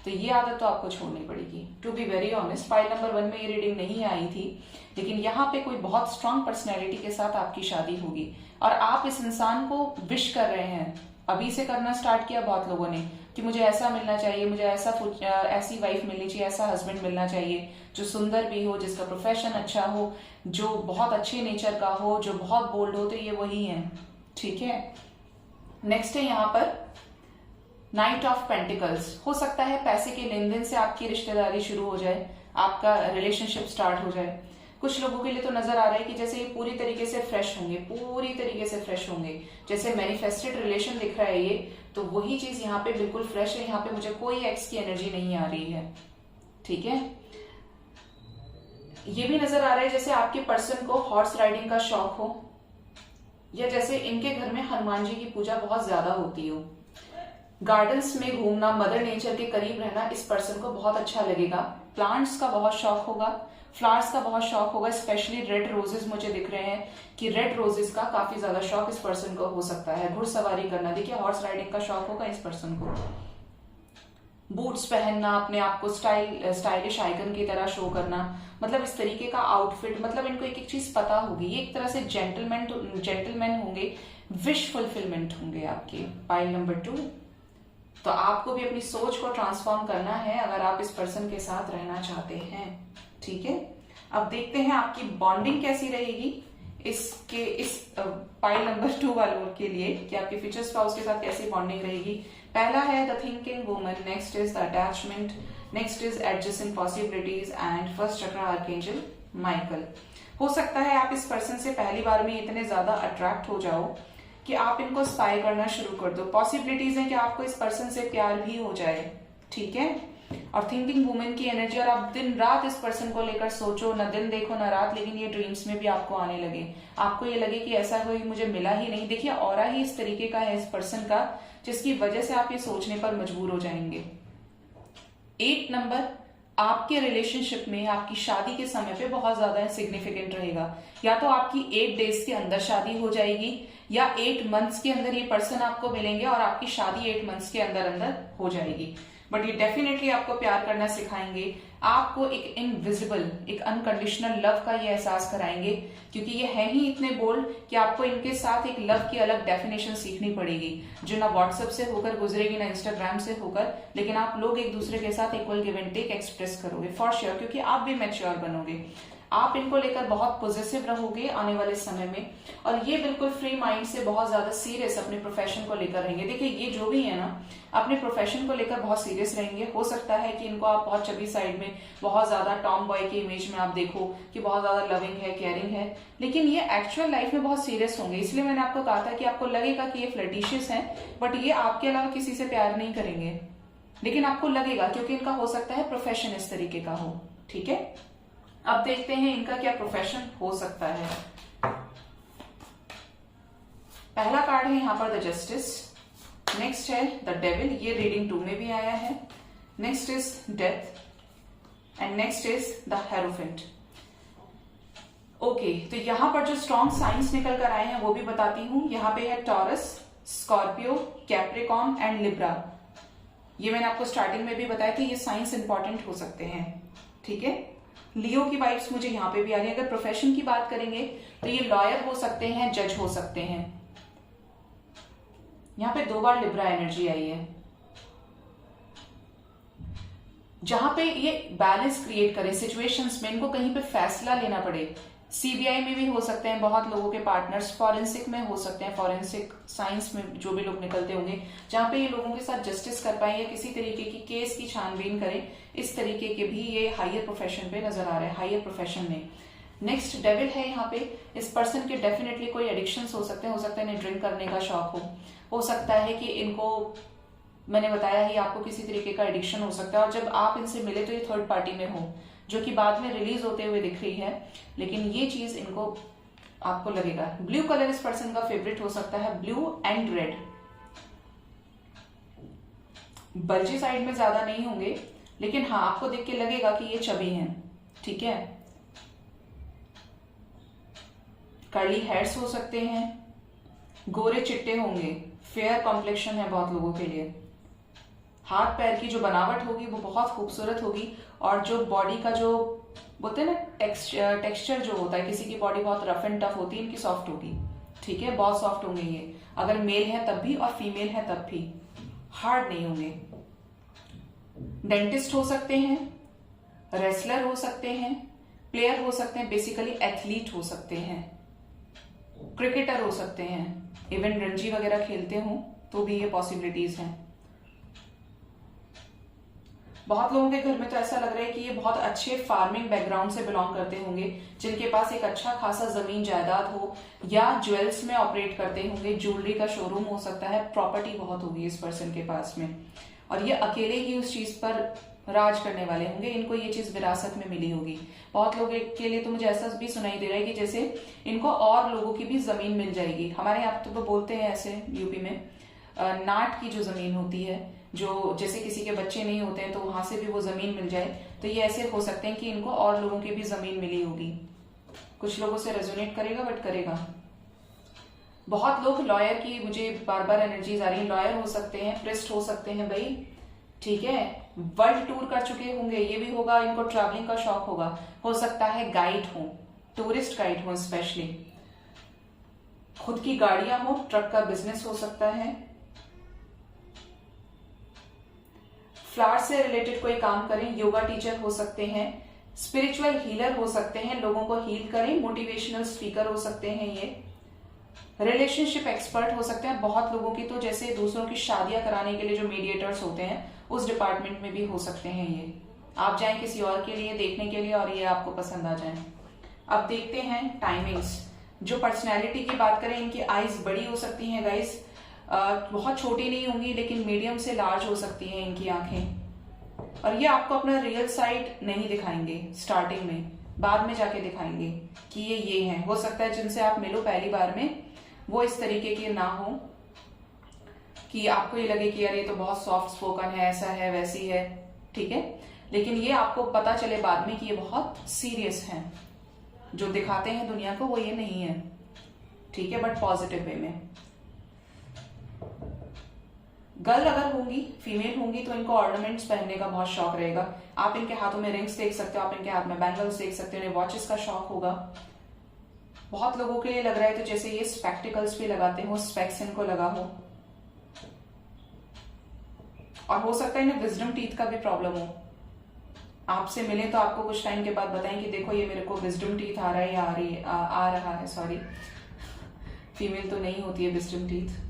तो ये आदत तो आपको छोड़नी पड़ेगी। To be very honest, file number 1 में ये रीडिंग नहीं आई थी, लेकिन यहाँ पे कोई बहुत स्ट्रांग पर्सनैलिटी के साथ आपकी शादी होगी, और आप इस इंसान को विश कर रहे हैं। अभी से करना स्टार्ट किया बहुत लोगों ने कि मुझे ऐसा मिलना चाहिए, मुझे ऐसी वाइफ मिलनी चाहिए, ऐसा हस्बैंड मिलना चाहिए जो सुंदर भी हो, जिसका प्रोफेशन अच्छा हो, जो बहुत अच्छे नेचर का हो, जो बहुत बोल्ड हो, तो ये वही है। ठीक है, नेक्स्ट है यहाँ पर नाइट ऑफ पेंटिकल्स। हो सकता है पैसे के लेन देन से आपकी रिश्तेदारी शुरू हो जाए, आपका रिलेशनशिप स्टार्ट हो जाए। कुछ लोगों के लिए तो नजर आ रहा है कि जैसे ये पूरी तरीके से फ्रेश होंगे, पूरी तरीके से फ्रेश होंगे, जैसे मैनिफेस्टेड रिलेशन दिख रहा है ये, तो वही चीज यहाँ पे बिल्कुल फ्रेश है। यहाँ पे मुझे कोई एक्स की एनर्जी नहीं आ रही है। ठीक है, ये भी नजर आ रहा है जैसे आपके पर्सन को हॉर्स राइडिंग का शौक हो, या जैसे इनके घर में हनुमान जी की पूजा बहुत ज्यादा होती हो। गार्डन्स में घूमना, मदर नेचर के करीब रहना इस पर्सन को बहुत अच्छा लगेगा। प्लांट्स का बहुत शौक होगा, फ्लावर्स का बहुत शौक होगा, स्पेशली रेड रोजेस मुझे दिख रहे हैं कि रेड रोजेस का काफी ज्यादा शौक इस पर्सन को हो सकता है। घुड़सवारी करना, देखिए हॉर्स राइडिंग का शौक होगा इस पर्सन को। बूट्स पहनना, अपने आप को स्टाइलिश आइकन की तरह शो करना, मतलब इस तरीके का आउटफिट, मतलब इनको एक एक चीज पता होगी। ये एक तरह से जेंटलमैन होंगे, विश फुलफिलमेंट होंगे आपके। पाइल नंबर 2, तो आपको भी अपनी सोच को ट्रांसफॉर्म करना है अगर आप इस पर्सन के साथ रहना चाहते हैं। ठीक है, अब देखते हैं आपकी बॉन्डिंग कैसी रहेगी इस पाइल नंबर 2 वालों के लिए, कि आपके फ्यूचर स्पाउस के साथ कैसी बॉन्डिंग रहेगी। पहला है the thinking woman, next is the attachment, next is adjusting possibilities, and first चक्र आर्कएंजल माइकल। हो सकता है आप इस पर्सन से पहली बार में इतने ज्यादा अट्रैक्ट हो जाओ कि आप इनको स्पाई करना शुरू कर दो। पॉसिबिलिटीज है कि आपको इस पर्सन से प्यार भी हो जाए। ठीक है, और थिंकिंग वुमेन की एनर्जी, और आप दिन रात इस पर्सन को लेकर सोचो, न दिन देखो न रात, लेकिन ये ड्रीम्स में भी आपको आने लगे। आपको ये लगे कि ऐसा कोई मुझे मिला ही नहीं। देखिए ऑरा ही इस तरीके का है इस पर्सन का, जिसकी वजह से आप ये सोचने पर मजबूर हो जाएंगे। 8 नंबर आपके रिलेशनशिप में आपकी शादी के समय पे बहुत ज्यादा सिग्निफिकेंट रहेगा। या तो आपकी 8 डेज के अंदर शादी हो जाएगी, या 8 मंथ्स के अंदर ये पर्सन आपको मिलेंगे और आपकी शादी 8 मंथ्स के अंदर अंदर हो जाएगी। बट ये डेफिनेटली आपको प्यार करना सिखाएंगे, आपको एक इनविजिबल, एक अनकंडीशनल लव का ये एहसास कराएंगे, क्योंकि ये है ही इतने बोल्ड कि आपको इनके साथ एक लव की अलग डेफिनेशन सीखनी पड़ेगी, जो ना व्हाट्सएप से होकर गुजरेगी, ना इंस्टाग्राम से होकर, लेकिन आप लोग एक दूसरे के साथ equal give and take express करोगे फॉर श्योर, क्योंकि आप भी मैच्योर बनोगे। आप इनको लेकर बहुत पॉजिटिव रहोगे आने वाले समय में, और ये बिल्कुल फ्री माइंड से बहुत ज्यादा सीरियस अपने प्रोफेशन को लेकर रहेंगे। देखिए ये जो भी है ना, अपने प्रोफेशन को लेकर बहुत सीरियस रहेंगे। हो सकता है कि इनको आप बहुत चबी साइड में, बहुत ज्यादा टॉम बॉय की इमेज में आप देखो कि बहुत ज्यादा लविंग है, केयरिंग है, लेकिन ये एक्चुअल लाइफ में बहुत सीरियस होंगे। इसलिए मैंने आपको कहा था कि आपको लगेगा कि ये फ्लर्टिशियस है, बट ये आपके अलावा किसी से प्यार नहीं करेंगे, लेकिन आपको लगेगा क्योंकि इनका हो सकता है प्रोफेशन इस तरीके का हो। ठीक है, अब देखते हैं इनका क्या प्रोफेशन हो सकता है। पहला कार्ड है यहाँ पर द जस्टिस, नेक्स्ट है द डेविल, ये रीडिंग 2 में भी आया है, next is death, and next is the hierophant. Okay, तो यहां पर जो स्ट्रॉन्ग साइंस निकल कर आए हैं वो भी बताती हूं। यहाँ पे है taurus, Scorpio, Capricorn and Libra. ये मैंने आपको स्टार्टिंग में भी बताया कि ये साइंस इंपॉर्टेंट हो सकते हैं। ठीक है, लियो की वाइब्स मुझे यहाँ पे भी आ रही है। अगर प्रोफेशन की बात करेंगे तो ये लॉयर हो सकते हैं, जज हो सकते हैं। यहाँ पे 2 बार लिब्रा एनर्जी आई है, जहां पे ये बैलेंस क्रिएट करे सिचुएशंस में, इनको कहीं पे फैसला लेना पड़े। सीबीआई में भी हो सकते हैं बहुत लोगों के पार्टनर्स, फॉरेंसिक में हो सकते हैं, फॉरेंसिक साइंस में जो भी लोग निकलते होंगे, जहां पे ये लोगों के साथ जस्टिस कर पाए या किसी तरीके की केस की छानबीन करें। इस तरीके के भी ये हायर प्रोफेशन पे नजर आ रहे हैं, हायर प्रोफेशन में। नेक्स्ट डेविल है यहाँ पे। इस पर्सन के डेफिनेटली कोई एडिक्शंस हो सकते हैं, हो सकता है इन्हें ड्रिंक करने का शौक हो सकता है कि इनको, मैंने बताया ही आपको, किसी तरीके का एडिक्शन हो सकता है। और जब आप इनसे मिले तो ये थर्ड पार्टी में हो, जो कि बाद में रिलीज होते हुए दिख रही है, लेकिन ये चीज इनको आपको लगेगा। ब्लू कलर इस पर्सन का फेवरेट हो सकता है, blue and red. Bulgy side में ज्यादा नहीं होंगे, लेकिन हाँ आपको देख के लगेगा कि ये चबी हैं, ठीक है। कर्ली हेयर्स हो सकते हैं, गोरे चिट्टे होंगे, फेयर कॉम्प्लेक्शन है बहुत लोगों के लिए। हाथ पैर की जो बनावट होगी वो बहुत खूबसूरत होगी, और जो बॉडी का जो बोलते हैं ना टेक्सचर जो होता है, किसी की बॉडी बहुत रफ एंड टफ होती है, इनकी सॉफ्ट होगी, ठीक है, बहुत सॉफ्ट होंगे ये। अगर मेल है तब भी और फीमेल है तब भी हार्ड नहीं होंगे। डेंटिस्ट हो सकते हैं, रेसलर हो सकते हैं, प्लेयर हो सकते हैं, बेसिकली एथलीट हो सकते हैं, क्रिकेटर हो सकते हैं, इवन रणजी वगैरह खेलते हो तो भी ये पॉसिबिलिटीज हैं। बहुत लोगों के घर में तो ऐसा लग रहा है कि ये बहुत अच्छे फार्मिंग बैकग्राउंड से बिलोंग करते होंगे, जिनके पास एक अच्छा खासा जमीन जायदाद हो, या ज्वेल्स में ऑपरेट करते होंगे, ज्वेलरी का शोरूम हो सकता है, प्रॉपर्टी बहुत होगी इस पर्सन के पास में, और ये अकेले ही उस चीज पर राज करने वाले होंगे। इनको ये चीज विरासत में मिली होगी। बहुत लोगों के लिए तो मुझे ऐसा भी सुनाई दे रहा है कि जैसे इनको और लोगों की भी जमीन मिल जाएगी। हमारे यहाँ तो बोलते हैं ऐसे यूपी में, नाट की जो जमीन होती है, जो जैसे किसी के बच्चे नहीं होते हैं तो वहां से भी वो जमीन मिल जाए, तो ये ऐसे हो सकते हैं कि इनको और लोगों की भी जमीन मिली होगी। कुछ लोगों से रेजोनेट करेगा, बट करेगा। बहुत लोग लॉयर की, मुझे बार बार एनर्जीज आ रही है, लॉयर हो सकते हैं, प्रिस्ट हो सकते हैं भाई, ठीक है। वर्ल्ड टूर कर चुके होंगे, ये भी होगा, इनको ट्रैवलिंग का शौक होगा, हो सकता है गाइड हो, टूरिस्ट गाइड हो, स्पेशली खुद की गाड़ियां हो, ट्रक का बिजनेस हो सकता है, फ्लावर से रिलेटेड कोई काम करें, योगा टीचर हो सकते हैं, स्पिरिचुअल हीलर हो सकते हैं, लोगों को हील करें, मोटिवेशनल स्पीकर हो सकते हैं, ये रिलेशनशिप एक्सपर्ट हो सकते हैं। बहुत लोगों की तो जैसे दूसरों की शादियां कराने के लिए जो मीडिएटर्स होते हैं, उस डिपार्टमेंट में भी हो सकते हैं ये। आप जाएं किसी और के लिए देखने के लिए और ये आपको पसंद आ जाए। अब देखते हैं टाइमिंग्स। जो पर्सनैलिटी की बात करें, इनकी आईज बड़ी हो सकती हैं गाइस, बहुत छोटी नहीं होंगी, लेकिन मीडियम से लार्ज हो सकती हैं इनकी आंखें। और ये आपको अपना रियल साइड नहीं दिखाएंगे स्टार्टिंग में, बाद में जाके दिखाएंगे कि ये हैं। हो सकता है जिनसे आप मिलो पहली बार में वो इस तरीके के ना हो कि आपको ये लगे कि यार ये तो बहुत सॉफ्ट स्पोकन है, ऐसा है, वैसी है, ठीक है, लेकिन ये आपको पता चले बाद में कि ये बहुत सीरियस हैं। जो दिखाते हैं दुनिया को वो ये नहीं है, ठीक है, बट पॉजिटिव वे में। गर्ल अगर होंगी, फीमेल होंगी, तो इनको ऑर्नामेंट्स पहनने का बहुत शौक रहेगा। आप इनके हाथों में रिंग्स देख सकते हो, आप इनके हाथ में बैंगल्स देख सकते हो, इन्हें वॉचेस का शौक होगा। बहुत लोगों के लिए लग रहा है तो जैसे ये स्पेक्टिकल्स भी लगाते हो, स्पेक्स इनको लगा हो, और हो सकता है इन्हें विजडम टीथ का भी प्रॉब्लम हो। आपसे मिले तो आपको कुछ टाइम के बाद बताएं कि देखो ये मेरे को विजडम टीथ आ रहा है या आ रहा है, सॉरी, फीमेल तो नहीं होती है विजडम टीथ।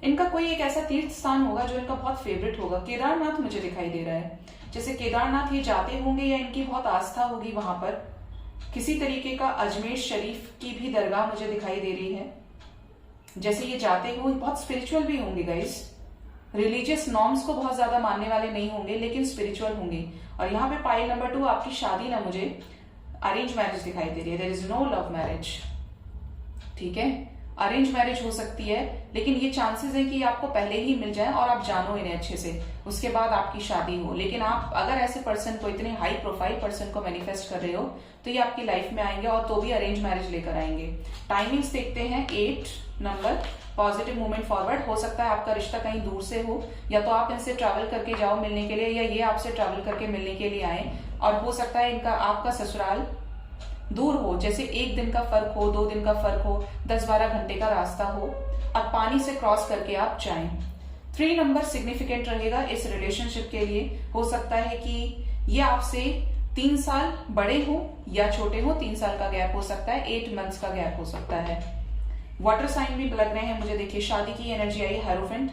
इनका कोई एक ऐसा तीर्थ स्थान होगा जो इनका बहुत फेवरेट होगा। केदारनाथ मुझे दिखाई दे रहा है, जैसे केदारनाथ ये जाते होंगे या इनकी बहुत आस्था होगी वहां पर। किसी तरीके का अजमेर शरीफ की भी दरगाह मुझे दिखाई दे रही है, जैसे ये जाते हो। बहुत स्पिरिचुअल भी होंगे गाइस, रिलीजियस नॉर्म्स को बहुत ज्यादा मानने वाले नहीं होंगे, लेकिन स्पिरिचुअल होंगे। और यहाँ पे पाइल नंबर 2 आपकी शादी ना मुझे अरेंज मैरिज दिखाई दे रही है, there is no love marriage, ठीक है। अरेंज मैरिज हो सकती है, लेकिन ये चांसेस है कि आपको पहले ही मिल जाए और आप जानो इन्हें अच्छे से, उसके बाद आपकी शादी हो। लेकिन आप अगर ऐसे पर्सन को, इतने हाई प्रोफाइल पर्सन को मैनिफेस्ट कर रहे हो, तो ये आपकी लाइफ में आएंगे, और तो भी अरेंज मैरिज लेकर आएंगे। टाइमिंग्स देखते हैं, 8 नंबर, पॉजिटिव मूवमेंट फॉरवर्ड। हो सकता है आपका रिश्ता कहीं दूर से हो, या तो आप इनसे ट्रैवल करके जाओ मिलने के लिए, या ये आपसे ट्रैवल करके मिलने के लिए आए। और हो सकता है इनका आपका ससुराल दूर हो, जैसे 1 दिन का फर्क हो, 2 दिन का फर्क हो, 10-12 घंटे का रास्ता हो, और पानी से क्रॉस करके आप जाएं। 3 नंबर सिग्निफिकेंट रहेगा इस रिलेशनशिप के लिए। हो सकता है कि ये आपसे 3 साल बड़े हो या छोटे हो, 3 साल का गैप हो सकता है, 8 मंथ्स का गैप हो सकता है। वाटर साइन भी लग रहे हैं मुझे, देखिए शादी की एनर्जी आई, हेरोफेंट।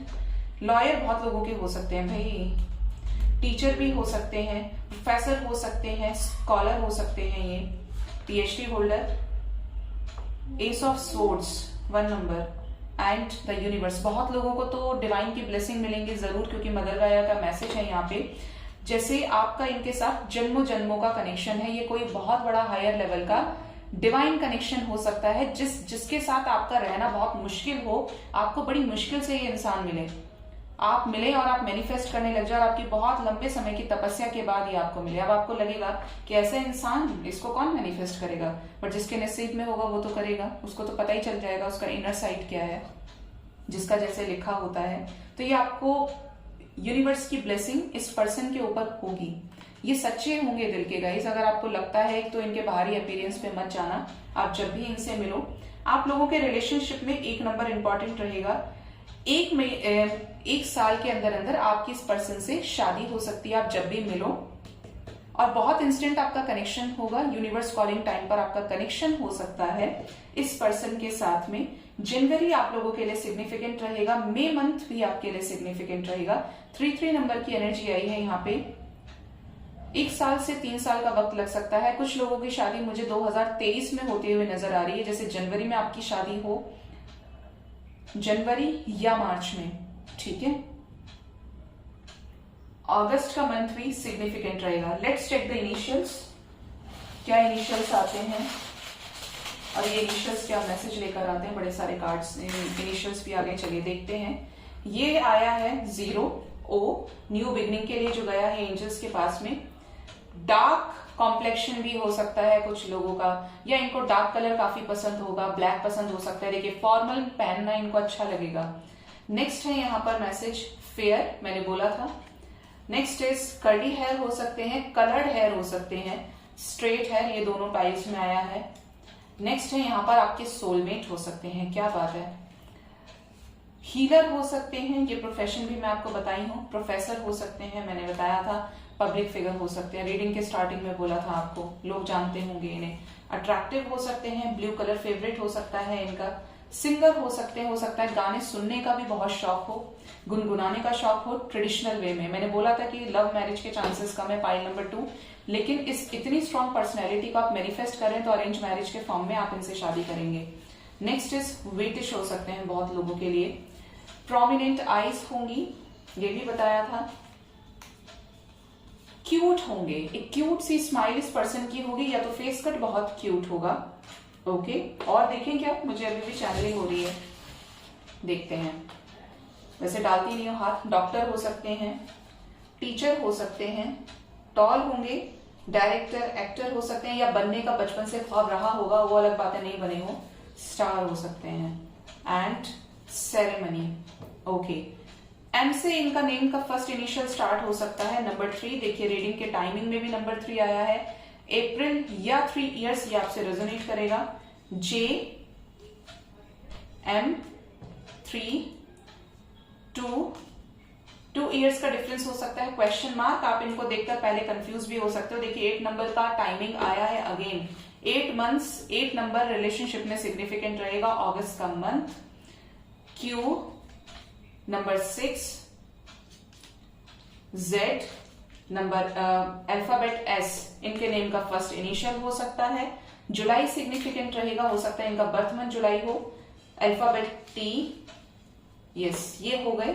लॉयर बहुत लोगों के हो सकते हैं भाई, टीचर भी हो सकते हैं, प्रोफेसर हो सकते हैं, स्कॉलर हो सकते हैं, ये PhD holder, S of swords 1 number and the universe. बहुत लोगों को तो डिवाइन की ब्लेसिंग मिलेंगी जरूर, क्योंकि मदर गाया का मैसेज है यहाँ पे। जैसे आपका इनके साथ जन्मों जन्मों का कनेक्शन है, ये कोई बहुत बड़ा हायर लेवल का डिवाइन कनेक्शन हो सकता है, जिसके साथ आपका रहना बहुत मुश्किल हो, आपको बड़ी मुश्किल से ये इंसान मिले, आप मिले और आप मैनिफेस्ट करने लग जाओ, और आपकी बहुत लंबे समय की तपस्या के बाद ये आपको मिले। अब आपको लगेगा कि ऐसे इंसान, इसको कौन मैनिफेस्ट करेगा, पर जिसके नसीब में होगा वो तो करेगा, उसको तो पता ही चल जाएगा उसका इनर साइड क्या है, जिसका जैसे लिखा होता है। तो ये आपको यूनिवर्स की ब्लेसिंग इस पर्सन के ऊपर होगी। ये सच्चे होंगे दिल के गाइस। अगर आपको लगता है तो इनके बाहरी अपीयरेंस पे मत जाना, आप जब भी इनसे मिलो, आप लोगों के रिलेशनशिप में 1 नंबर इंपॉर्टेंट रहेगा। 1 साल के अंदर अंदर आपकी इस पर्सन से शादी हो सकती है, आप जब भी मिलो, और बहुत इंस्टेंट आपका कनेक्शन होगा। यूनिवर्स कॉलिंग टाइम पर आपका कनेक्शन हो सकता है इस पर्सन के साथ में। जनवरी आप लोगों के लिए सिग्निफिकेंट रहेगा, मई मंथ भी आपके लिए सिग्निफिकेंट रहेगा। 3 नंबर की एनर्जी आई है यहाँ पे। 1 साल से 3 साल का वक्त लग सकता है। कुछ लोगों की शादी मुझे 2023 में होते हुए नजर आ रही है, जैसे जनवरी में आपकी शादी हो, जनवरी या मार्च में, ठीक है। अगस्त का मंथ भी सिग्निफिकेंट रहेगा। लेट्स चेक द इनिशियल्स, क्या इनिशियल्स आते हैं और ये इनिशियल्स क्या मैसेज लेकर आते हैं। बड़े सारे कार्ड्स इनिशियल्स भी आगे, चलिए देखते हैं। ये आया है 0 O, न्यू बिगनिंग के लिए जो गया है एंजल्स के पास में। डार्क कॉम्प्लेक्शन भी हो सकता है कुछ लोगों का, या इनको डार्क कलर काफी पसंद होगा, ब्लैक पसंद हो सकता है। देखिए फॉर्मल पहनना इनको अच्छा लगेगा। नेक्स्ट है यहाँ पर मैसेज फेयर, मैंने बोला था। नेक्स्ट इज कर्ली हेयर हो सकते हैं, कलर्ड हेयर हो सकते हैं, स्ट्रेट हेयर, ये दोनों टाइप्स में आया है। नेक्स्ट है यहाँ पर आपके सोलमेट हो सकते हैं, क्या बात है। हीलर हो सकते हैं, ये प्रोफेशन भी मैं आपको बताई हूँ। प्रोफेसर हो सकते हैं, मैंने बताया था। पब्लिक फिगर हो सकते हैं, रीडिंग के स्टार्टिंग में बोला था आपको, लोग जानते होंगे इन्हें। अट्रैक्टिव हो सकते हैं, ब्लू कलर फेवरेट हो सकता है इनका। सिंगर हो सकते हैं, हो सकता है गाने सुनने का भी बहुत शौक हो, गुनगुनाने का शौक हो ट्रेडिशनल वे में। मैंने बोला था कि लव मैरिज के चांसेस कम है, पाइल नंबर 2, लेकिन इस इतनी स्ट्रॉन्ग पर्सनैलिटी को आप मैनिफेस्ट करें तो अरेंज मैरिज के फॉर्म में आप इनसे शादी करेंगे। नेक्स्ट इज वेटिश हो सकते हैं बहुत लोगों के लिए। प्रोमिनेंट आईज होंगी, ये भी बताया था। क्यूट होंगे, एक क्यूट सी स्माइल इस पर्सन की होगी, या तो फेस कट बहुत क्यूट होगा। ओके, और देखें क्या, मुझे अभी भी चैनलिंग हो रही है, देखते हैं। वैसे डालती नहीं हो हाथ। डॉक्टर हो सकते हैं, टीचर हो सकते हैं, टॉल होंगे, डायरेक्टर एक्टर हो सकते हैं, या बनने का बचपन से ख्वाब रहा होगा, वो अलग बातें नहीं बने हो। स्टार हो सकते हैं एंड सेरेमनी। ओके, एम से इनका नेम का फर्स्ट इनिशियल स्टार्ट हो सकता है। नंबर 3, देखिए रीडिंग के टाइमिंग में भी नंबर 3 आया है। अप्रैल या 3 इयर्स, ये आपसे रेजोनेट करेगा। J M 3 2 इयर्स का डिफरेंस हो सकता है। क्वेश्चन मार्क, आप इनको देखकर पहले कंफ्यूज भी हो सकते हो। देखिए 8 नंबर का टाइमिंग आया है अगेन। 8 मंथ्स, 8 नंबर रिलेशनशिप में सिग्निफिकेंट रहेगा। अगस्त का month. Q number 6, Z number alphabet S, इनके नेम का फर्स्ट इनिशियल हो सकता है। जुलाई सिग्निफिकेंट रहेगा, हो सकता है इनका बर्थ मंथ जुलाई हो। अल्फाबेट T, यस, ये हो गए।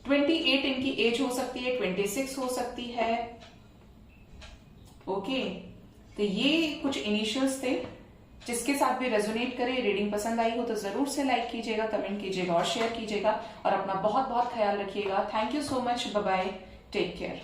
28 इनकी एज हो सकती है, 26 हो सकती है। ओके, तो ये कुछ इनिशियल्स थे। जिसके साथ भी रेजोनेट करे, रीडिंग पसंद आई हो तो जरूर से लाइक कीजिएगा, कमेंट कीजिएगा और शेयर कीजिएगा, और अपना बहुत बहुत ख्याल रखिएगा। Thank you so much, bye bye, take care.